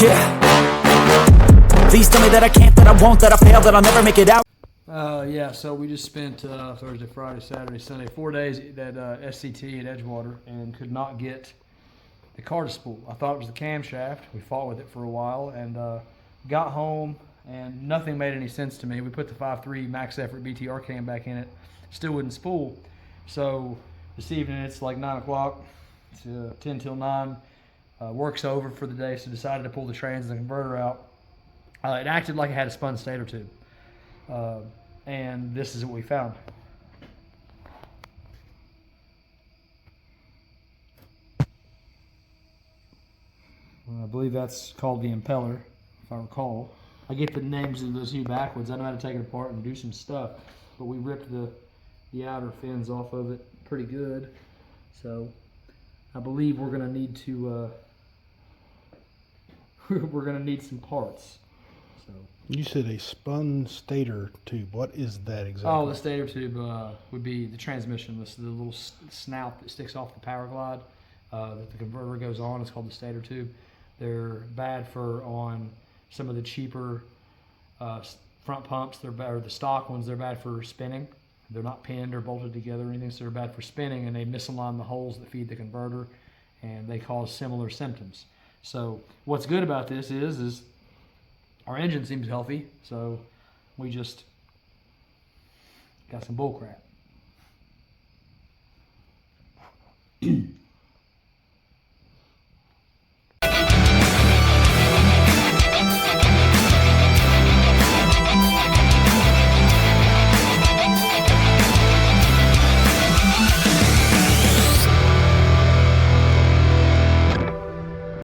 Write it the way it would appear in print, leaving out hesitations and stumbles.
Yeah. Please tell me that I can't, that I won't, that I fail, that I'll never make it out. Yeah, so we just spent Thursday, Friday, Saturday, Sunday, 4 days at SCT at Edgewater and could not get the car to spool. I thought it was the camshaft. We fought with it for a while and got home and nothing made any sense to me. We put the 5.3 max effort BTR cam back in it, still wouldn't spool. So this evening it's like 9 o'clock, it's 10 till 9. Work's over for the day, so decided to pull the trans and the converter out. It acted like it had a spun stator tube. And this is what we found. I believe that's called the impeller, if I recall. I get the names of those two backwards. I know how to take it apart and do some stuff, but we ripped the outer fins off of it pretty good. So I believe we're gonna need to we're gonna need some parts. So. You said a spun stator tube. What is that exactly? Oh, the stator tube would be the transmission. This is the little snout that sticks off the power glide that the converter goes on. It's called the stator tube. They're bad for on some of the cheaper front pumps. They're bad, or the stock ones. They're bad for spinning. They're not pinned or bolted together or anything, so they're bad for spinning, and they misalign the holes that feed the converter, and they cause similar symptoms. So what's good about this is our engine seems healthy, so we just got some bull crap.